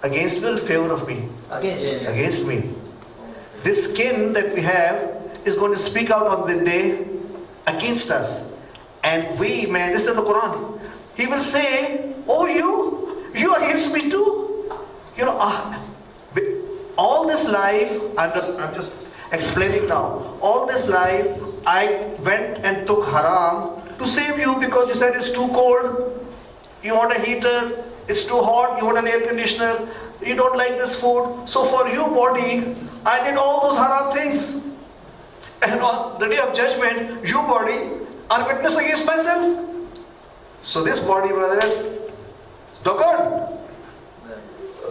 Against me or in favor of me? Against. Against me. This skin that we have is going to speak out on the day against us. And we, man, this is the Quran. He will say, oh you against me too. You know, all this life, I'm just explaining now. All this life, I went and took haram to save you because you said it's too cold. You want a heater, it's too hot, you want an air conditioner, you don't like this food. So for you body, I did all those haram things. And on the day of judgment, you body are witness against myself. So this body, brothers, it's no good.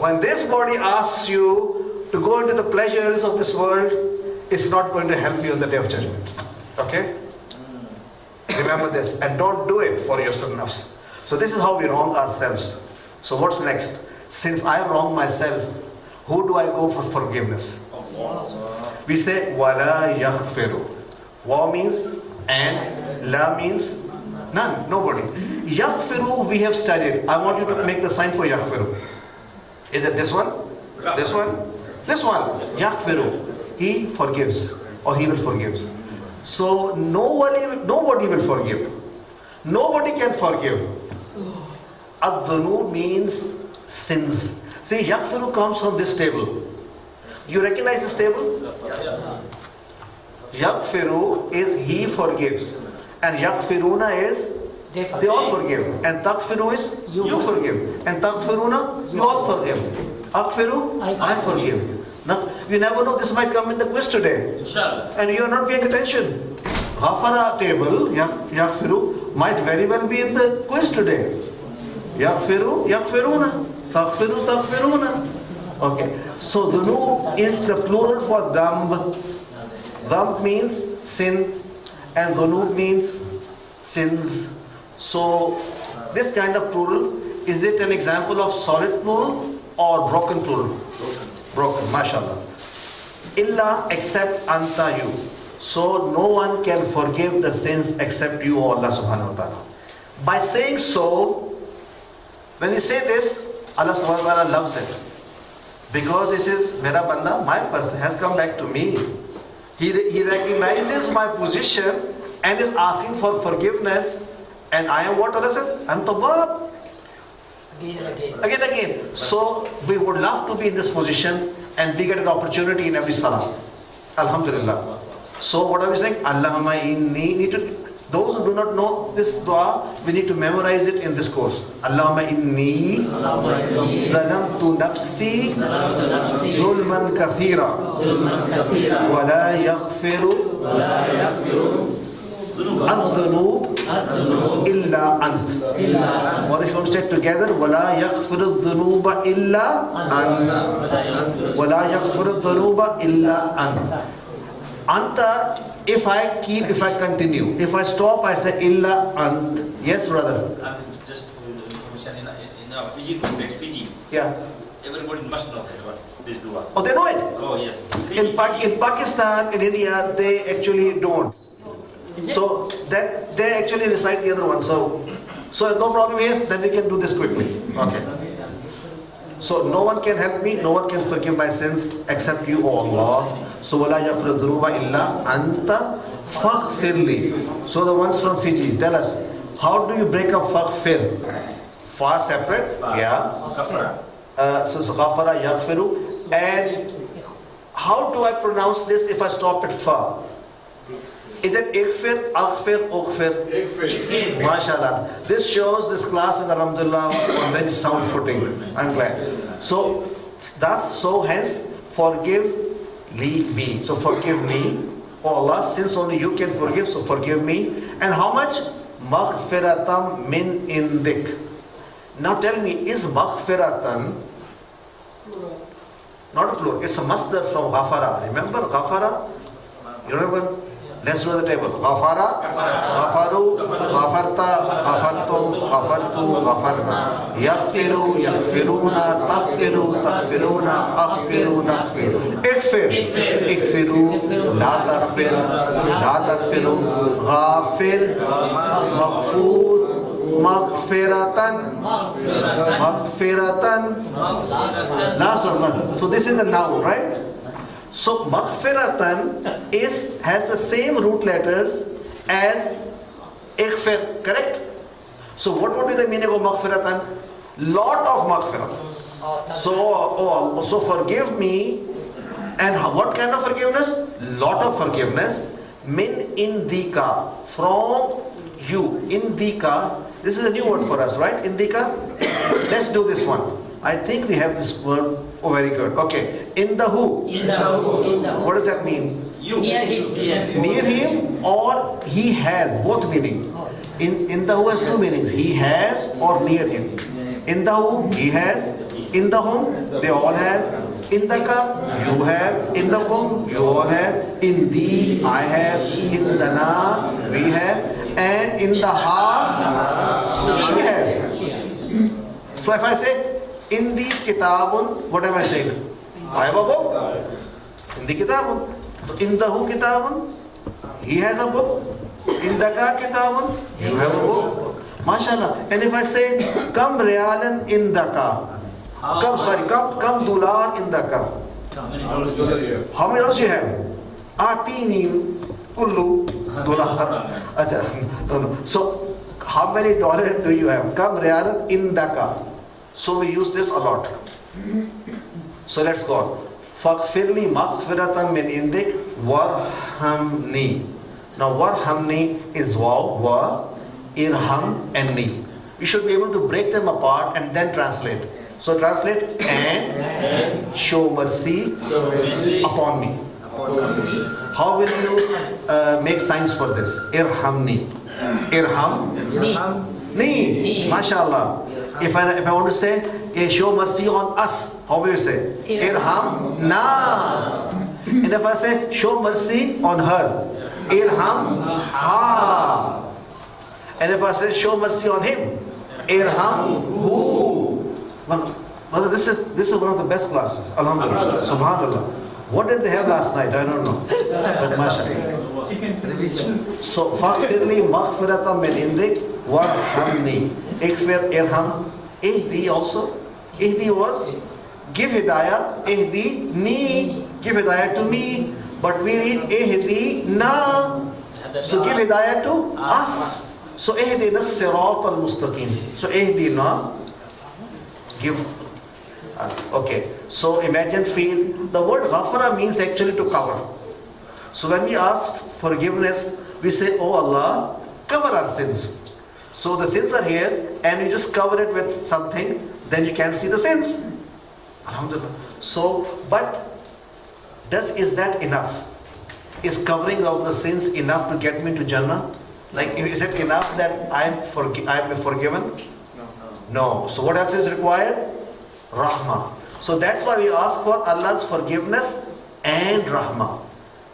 When this body asks you to go into the pleasures of this world, it's not going to help you on the day of judgment. Okay? Remember this. And don't do it for yourself. So this is how we wrong ourselves. So what's next? Since I wrong myself, who do I go for forgiveness? We say, wala yaghfiru. Wa means and, la means none, nobody. Yaghfiru we have studied. I want you to make the sign for yaghfiru. Is it this one? This one? This one. Yaghfiru. He forgives or he will forgive. So nobody will forgive. Nobody can forgive. Ad-dhunub means sins. See, yaghfiru comes from this table. You recognize this table? Yaghfiru is he forgives. And yaghfiruna is they all forgive. And taghfiru is you forgive. And taghfiruna, you all forgive. Aghfiru, I forgive. Now, you never know, this might come in the quiz today. And you are not paying attention. Ghafara table, yaghfiru, might very well be in the quiz today. Yaghfiru, yaghfiruna. Taghfiru, taghfiruna. Okay. So dhunub is the plural for dhanb. Dhanb means sin and dhunub means sins. So this kind of plural, is it an example of solid plural or broken plural? Broken, mashallah. Illa, except anta, you. So no one can forgive the sins except you, O Allah subhanahu wa ta'ala. By saying so, when we say this, Allah subhanahu wa ta'ala loves it. Because it is, Mera banda, my person has come back to me. He recognizes my position and is asking for forgiveness. And I am what Allah said? I'm Tawwab. Again. So we would love to be in this position and we get an opportunity in every salah. Alhamdulillah. So what are we saying? Allahumma inni. Those who do not know this dua, we need to memorize it in this course. Allahumma inni zalamtu nafsi zulman kathira wa la yaghfiru الذنوب إلا أنت. Or if you want to say it together, ولا يغفر الذنوب إلا أنت. ولا يغفر الذنوب إلا أنت. Anta, if I continue, if I stop, I say illa ant. Yes, brother. Just information in our Fiji context, Fiji. Yeah. Everybody must know that what this dua. Oh, they know it. Oh yes. In Pakistan, in India, they actually don't. So that they actually recite the other one. So no problem here. Then we can do this quickly. Okay. So no one can help me. No one can forgive my sins except you, O Allah. So wala yaghfiru dhunuba illa anta faghfirli. So the ones from Fiji, tell us, how do you break up faghfir? Fa separate? Yeah. So ghafara yaghfiru. And how do I pronounce this if I stop at fa? Is it ikfir, aghfir, ughfir? Ikfir. MashaAllah. This shows this class is alhamdulillah on very sound footing. I'm glad. So hence, forgive me. So forgive me. Oh Allah, since only you can forgive, so forgive me. And how much? Maghfiratam min indik. Now tell me, is maghfiratan not a plural? It's a masdar from ghafara. Remember ghafara? You remember? Let's do the table. Ghafara, ghafaru, ghafarta, ghafartum, ghafartu, ghafarna. Yaghfiru, yaghfiruna, taghfiru, taghfiruna, aghfiru, naghfiru. Ikfir, ikfiru, la taghfir, la taghfiru. Ghafir, maghfur, Maghfiratan. Maghfiratan. Last one. So this is the noun, right? So maghfiratan has the same root letters as ighfir, correct? So what would be the meaning of maghfiratan? Lot of maghfirah. So forgive me. And what kind of forgiveness? Lot of forgiveness. Min indika, from you. Indika, this is a new word for us, right? Indika. Let's do this one. I think we have this word. Oh, very good. Okay. In the who. What does that mean? You. Near him. Near him or he has, both meaning. In the who has two meanings. He has or near him. In the who, he has. In the whom, they all have. In the ka, you have. In the kum, you all have. In the, I have. In the na, we have. And in the ha, she has. So if I say, in the kitabun, what am I saying? I have a book. In the kitabun. So in the who kitabun, he has a book. In the ka kitabun, you have a book. MashaAllah. And if I say, kam riyalan in the ka. Come dular in the ka. How many dollars you have? Atini kullu dular. No. So, how many dollars do you have? Come real in the ka. So we use this a lot. So let's go on. Faghfirli maghfiratan min indik warhamni. Now warhamni is waw, wa, irham and ni. You should be able to break them apart and then translate. So translate, and show mercy upon me. How will you make signs for this? Irhamni. Irham ni. MashaAllah. If I want to say, show mercy on us, how will you say? Irham na. And if I say, show mercy on her, irham ha. And if I say, show mercy on him, irham hu. Mother, this is one of the best classes. Alhamdulillah. Subhanallah. What did they have last night? I don't know. But mashallah. So, faghfirli maghfiratan min indik warhamni. Ighfir, irham. Ihdi also. Ihdi was give hidayah. Ihdi ni. Give hidayah to me. But we read ihdi na. So give hidayah to us. So ihdina as-sirat al-mustaqim. So ihdina. Give us. Okay. So imagine, feel. The word ghafara means actually to cover. So when we ask forgiveness, we say, oh Allah, cover our sins. So the sins are here and you just cover it with something, then you can't see the sins. Alhamdulillah. So, but is that enough? Is covering of the sins enough to get me to Jannah? Like, is it enough that I am forgiven? No. So what else is required? Rahmah. So that's why we ask for Allah's forgiveness and Rahmah.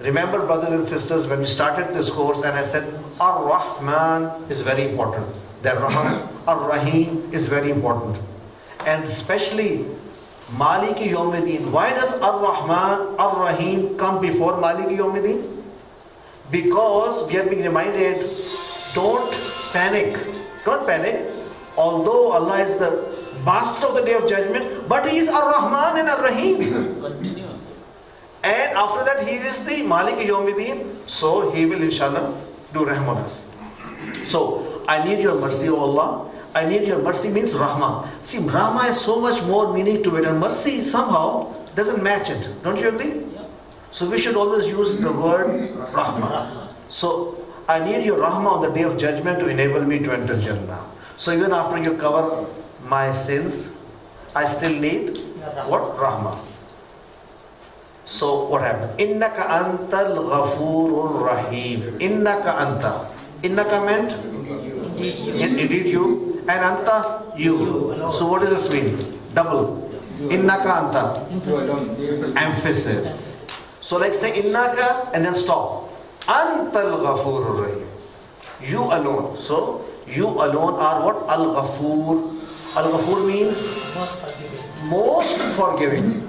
Remember, brothers and sisters, when we started this course and I said Ar-Rahman is very important. That Ar-Rahim is very important. And especially Maliki Yawmiddin. Why does Ar-Rahman, Ar-Rahim come before Maliki Yawmiddin? Because we are being reminded, don't panic. Don't panic. Although Allah is the master of the day of judgment, but He is Ar-Rahman and Ar-Rahim. Continuous. And after that He is the Malik Yawmiddin, so He will inshallah do Rahm on us. So, I need your mercy, O Allah. I need your mercy means Rahmah. See, Rahmah has so much more meaning to it, and mercy somehow doesn't match it. Don't you agree? So we should always use the word Rahmah. So, I need your Rahmah on the day of judgment to enable me to enter Jannah. So even after you cover my sins, I still need what? Rahmah. So what happened? Innaka antal ghafurur rahim. Innaka anta. Innaka meant? Indeed you. And anta? You. So what does this mean? Double. Innaka anta. Emphasis. So like say innaka and then stop. Antal ghafurur rahim. You alone. So you alone are what? Al-Ghafur. Al-Ghafur means most forgiving.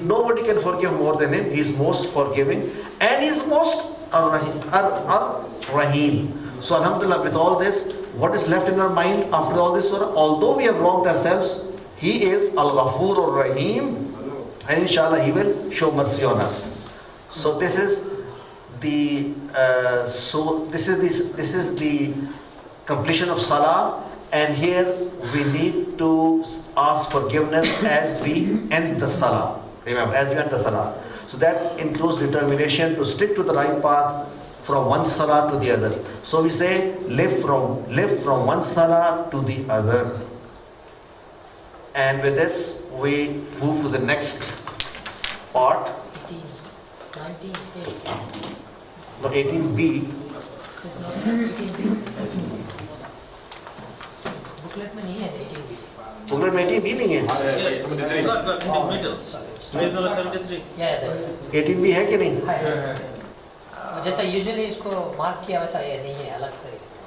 Nobody can forgive more than Him. He is most forgiving and He is most Ar-Rahim. So Alhamdulillah, with all this, what is left in our mind after all this surah? Although we have wronged ourselves, He is Al-Ghafur Ar-Rahim, and inshallah He will show mercy on us. So this is the this is the completion of salah, and here we need to ask forgiveness as we end the salah. Remember, as we end the salah. So that includes determination to stick to the right path from one salah to the other. So we say live from one salah to the other. And with this we move to the next part. 18b. Booklet में नहीं है 18B. Booklet में 18b नहीं है. Not middle. Page number 73. Yeah, that's it. 18b है कि नहीं? है. जैसा यूजुअली इसको मार्क किया वैसा ये नहीं है, अलग तरीके से.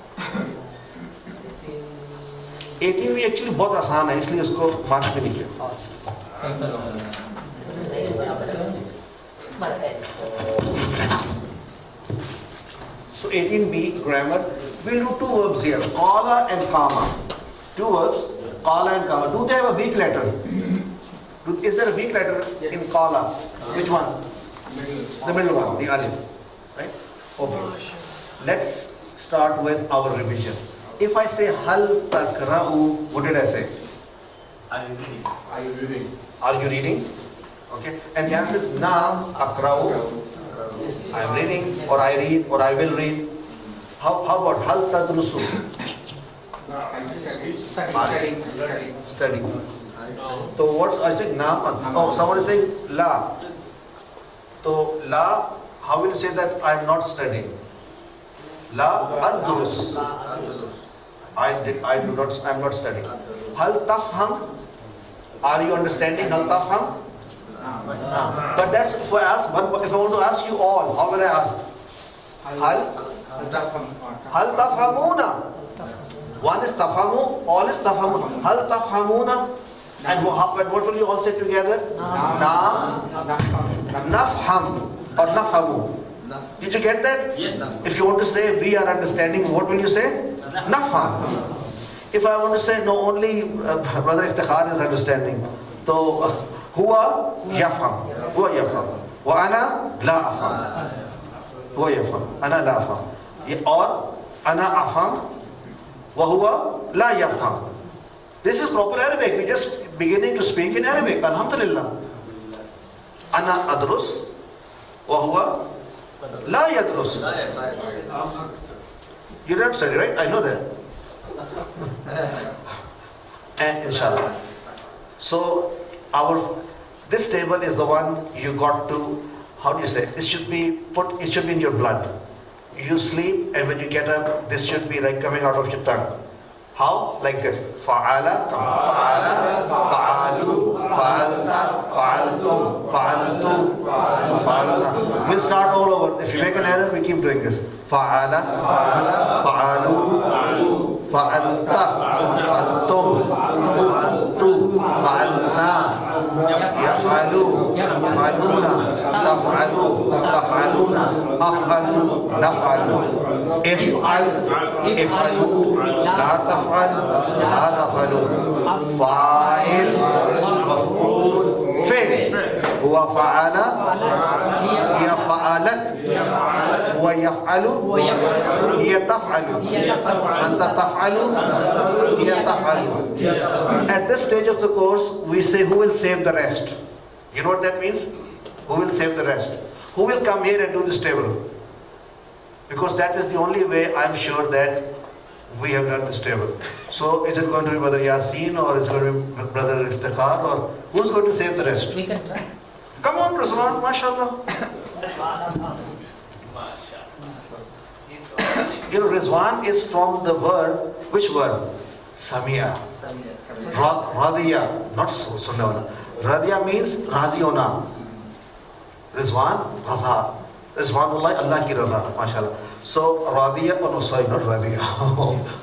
18b एक्चुअली बहुत आसान है, इसलिए उसको मार्क भी नहीं किया. So 18b grammar, we'll do two verbs here, qala and kama. Two verbs, qala and kama. Do they have a weak letter? Is there a weak letter in qala? Which one? The middle one, the alif. Right? Okay. Let's start with our revision. If I say hal takra'u, what did I say? Are you reading? Are you reading? Are you reading? Okay. And the answer is naam akra'u. I am reading, or I read, or I will read. How about hal tadrusu? No, I think I read. Studying. Studying. So what's I think naam? Oh, someone is saying la. So la, how will you say that I am not studying? La adrus. I am not studying. Hal tafham? Are you understanding? Hal tafham? No. But that's for us. If I want to ask you all, how will I ask? Hal tafhamuna? One is tafhamu, all is tafhamu. Hal tafhamuna? And what will you all say together? Na, nafham or nafhamu. Did you get that? Yes. If you want to say we are understanding, what will you say? Nafham. If I want to say no, only Brother Iftikhar is understanding. So, huwa yafham. Huwa yafham. Wa ana la afham. Huwa yafham. Ana la afham. Or ana afham. Wa huwa la yafham. This is proper Arabic. We're just beginning to speak in Arabic. Alhamdulillah. Ana adrus. Wa huwa la yadrus. You don't study, right? I know that. And inshallah. So this table is the one you got to, how do you say? It should be in your blood. You sleep and when you get up, this should be like coming out of your tongue. How? Like this. Fa'ala, fa'ala, fa'alu, fa'alta, fa'altum, fa'altu, fa'alna. We'll start all over. If you make an error, we keep doing this. Fa'ala, fa'alu, fa'alta, fa'altum, fa'altu, fa'alna, yaf'alu, yaf'aluna, taf'alu, taf'aluna, af'alu, naf'alu. If'alu, la taf'al, la naf'alu. Fa'il, maf'ul, fi'l. Huwa fa'ala, hiya fa'alat, huwa yaf'alu, hiya taf'alu, anta taf'alu, hiya taf'alu. At this stage of the course, we say who will save the rest. You know what that means? Who will save the rest? Who will come here and do this table? Because that is the only way I'm sure that we have done this table. So is it going to be Brother Yasin or is it going to be Brother Iftikhar or who's going to save the rest? We can try. Come on, Rizwan, mashallah. You know, Rizwan is from the word, which word? Samia. Radiya, not Sunnah. Radiya means Raziona. Rizwan, Raza. Rizwanullah, Allah ki Raza, mashallah. So, Radiya, oh no, sorry, not Radiya.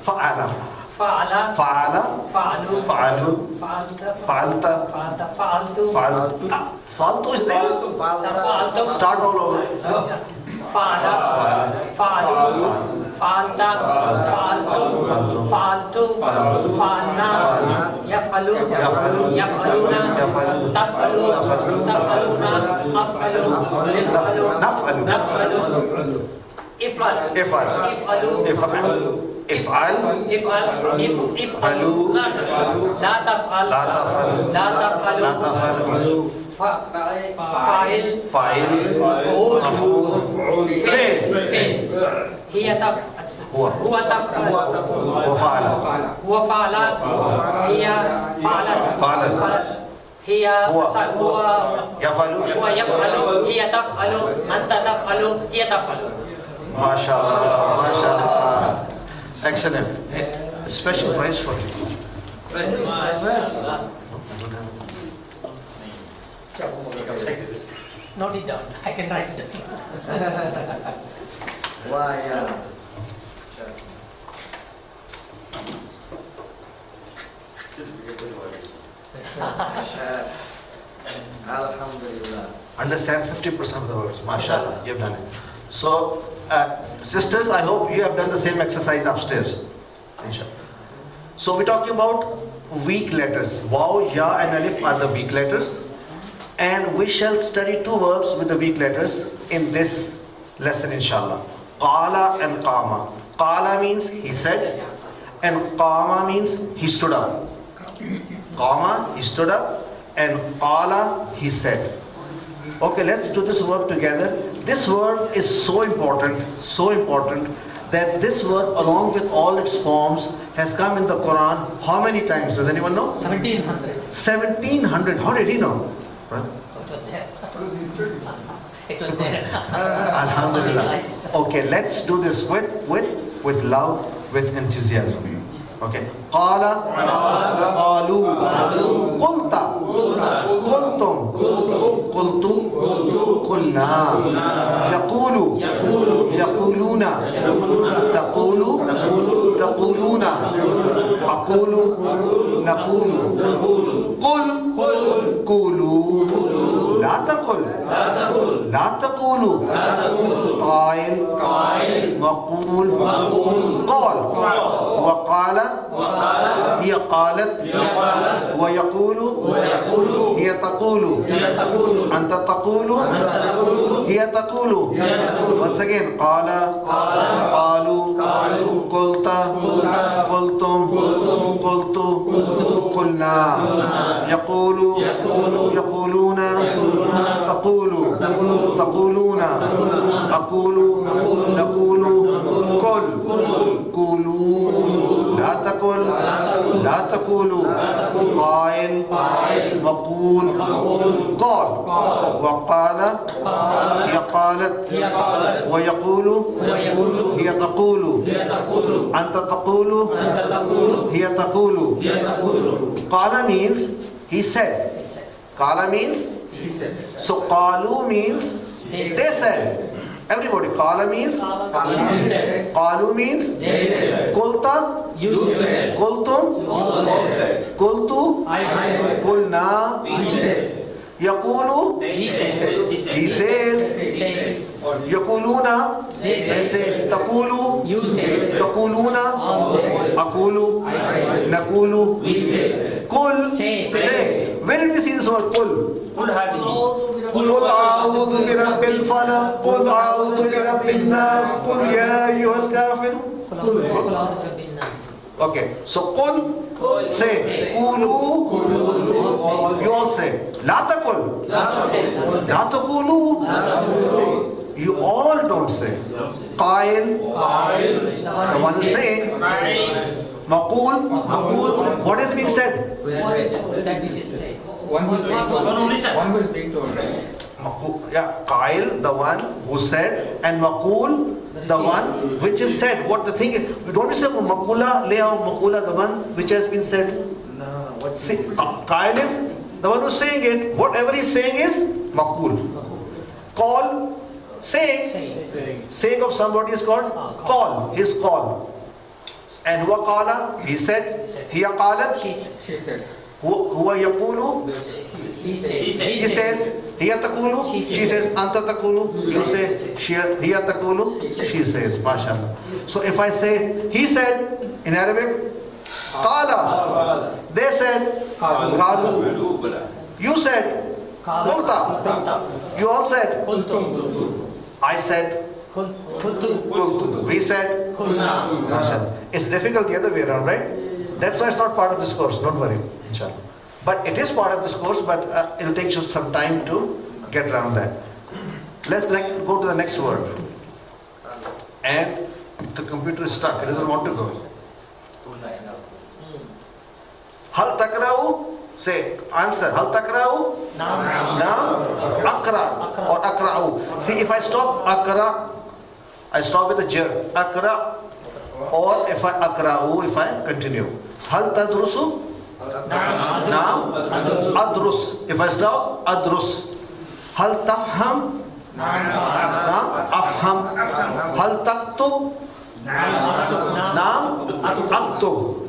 Fa'ala. Fa'ala. Fa'ala. Fa'alu. Fa'alu. Fa'alta. Fa'alta. Fa'altu. Fa'altu. Faltu is there? Fa'altu. Start all over. Fa'ala. Fa'alu. Fa'alta, fa'altum, fa'altu, fa'alna, yaf'alu, yaf'aluna, taf'alu, taf'aluna, af'alu, naf'alu, naf'alu, if'al, If'al. if'alu, If'al. if'alu, la taf'al, La taf'al. la taf'alu, La taf'alu. fa'il, Fa'il. maf'ul, Maf'ul. Fi'l. hiya huwa taf'al, Wa fa'ala. huwa fa'ala, hiya fa'alat, Fa'alat. hiya Huwa. yaf'alu, hiya taf'alu, anta taf'alu, hiya taf'alu. MashaAllah. MashaAllah. Excellent. A special prize for you. Note it down. I can write it down. Why, Alhamdulillah. Understand 50% of the words. MashaAllah. You've done it. So, sisters, I hope you have done the same exercise upstairs. Inshallah. So, we're talking about weak letters. Waw, ya, and alif are the weak letters. And we shall study two verbs with the weak letters in this lesson, inshallah. Qala and qama. Qala means he said, and qama means he stood up. Qama, he stood up, and qala, he said. Okay, let's do this verb together. This verb is so important that this verb, along with all its forms, has come in the Quran how many times? Does anyone know? 1700. 1700. How did he know? Well, It was there. It was there. Alhamdulillah. Okay, let's do this with love, with enthusiasm. Okay. Qala, qalu, qulta, qultum, qultu, qulna, yaqulu, yaquluna, taqulu, taquluna, aqulu, naqulu, qul, qulu, la taqul, la taqulu, qail, maqul, qal, وقال هي قالت ويقول هي تقول أنت تقول هي تقول. Once again, قال قالوا قلت قلتم قلت قلنا يقول يقولون تقول تقولون أقول نقول قل قولوا لا تقل لا تقولوا قائل مقول قال وقال هي قالت ويقول هي تقول أنت تقول هي تقول. قال means he said. Qala means so qalu means they said. Everybody, qala means qalu means qulta qultum qultu qulna yaqulu he says yaquluna they say taqulu taquluna aqulu naqulu qul say. Where did we see this word qul? قل هذه قل أعوذ برب الفلق قل أعوذ برب الناس قل يا أيها الكافر. Okay, so qul, say, qulu, you all say, la taqul, la taqulu, you all don't say. Qail, the one who's saying, maqul, what is being said? One will be told. One who listens. One will be told. Yeah, Qail, the one who said, and Maqul, the one which is said. What the thing is, we don't say Maqula, lay out Maqula, the one which has been said. No, what See, Qail is the one who's saying it. Whatever he's saying is Maqul. Call, saying of somebody is called call, his call. And huwa qala, he said, hiya qalat, she said. huwa yaqulu, He said. He says, hiya taqulu, she says, anta taqulu, you say, hiya taqulu, she says, mashallah. So if I say, he said, in Arabic, qala, they said, qalu, you said, qulta, you all said, Qultu. I said, Qultu. qultu, we said, Qulna. mashallah. It's difficult the other way around, right? That's why it's not part of this course, don't worry, inshallah. But it is part of this course, but it'll take you some time to get around that. Let's go to the next word. And the computer is stuck, it doesn't want to go. Hal takra'u? Say, answer. Hal takra'u? Now, akra or akra'u. See, if I stop akra, I stop with a jer. Akra. Or if I akra'u, if I continue. Hal tadrusu? Now, adrus. If I stop, adrus. Hal tafham? Now, afham. Hal taktub? Now, aktub.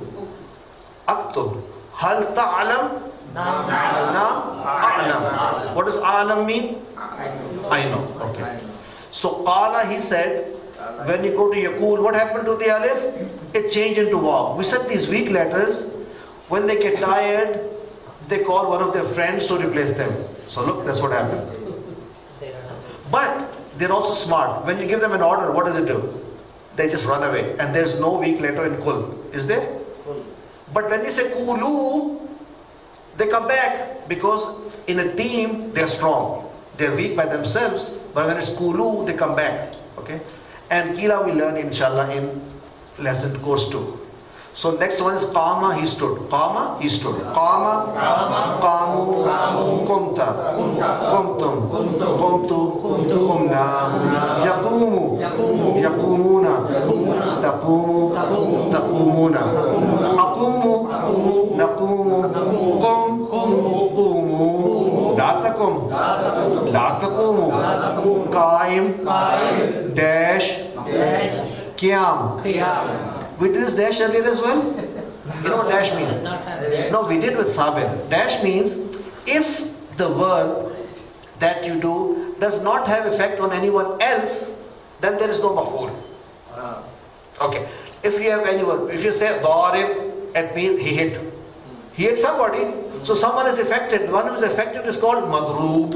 Aktub. Hal ta'alam? Now, a'lam. What does a'lam mean? I know. Okay. So, qala, he said, when you go to yakul, what happened to the alif? It changed into waw. We said these weak letters, when they get tired, they call one of their friends to replace them. So look, that's what happens. But they're also smart. When you give them an order, what does it do? They just run away. And there's no weak letter in kul. Is there? But when you say kulu, they come back because in a team, they're strong. They're weak by themselves. But when it's kulu, they come back. Okay? And kila we learn inshallah in lesson course 2. So next one is qama, he stood. Qama, he stood. Qama, qamu, qumta, qumtum, qumtu, qumna, yaqumu, yaqumuna, taqumu, taqumuna, aqumu, naqumu, qum, qumu, la taqum, la taqumu, qaim, dash, qiyam. We did this dash earlier as well. You know what dash means? No, we did with sabir. Dash means if the verb that you do does not have effect on anyone else, then there is no maf'ul. Okay. If you have any verb, if you say darib, it means he hit. He hit somebody, so someone is affected. The one who is affected is called madroob.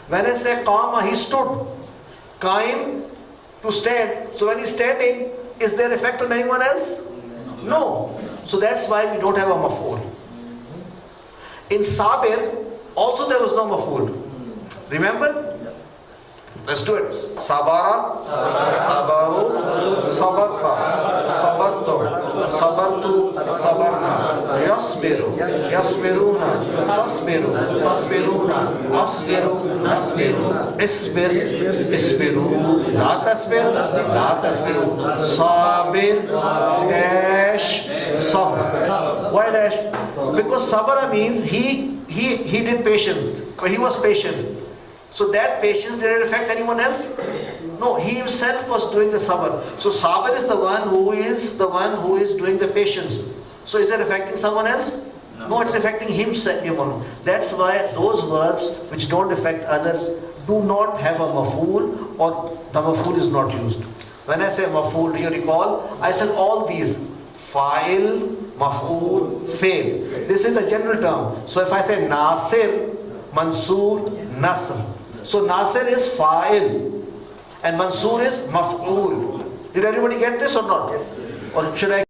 When I say qama, he stood. Qaim, to stand. So when he's standing, is there effect on anyone else? No. So that's why we don't have a maf'ul. In sabir, also there was no maf'ul. Remember? Let's do it. Sabara, sabaru, sabarta, sabartu, sabartu, sabarna, yasbiru, yasbiruna, tasbiru, tasbiruna, asbiru, nasbiru, isbir, isbiru, la tasbir, la tasbiru, sabir, dash, sabr. Why dash? Because sabara means he did patient, he was patient. So that patience didn't affect anyone else? No, he himself was doing the sabr. So sabr is the one who is doing the patience. So is it affecting someone else? No, it's affecting himself. That's why those verbs which don't affect others do not have a maf'ul, or the maf'ul is not used. When I say maf'ul, do you recall? I said all these. Fa'il, maf'ul, fail. This is the general term. So if I say nasir, mansur, nasr. So nasir is fa'il and mansur is maf'ul. Did everybody get this or not? Or should I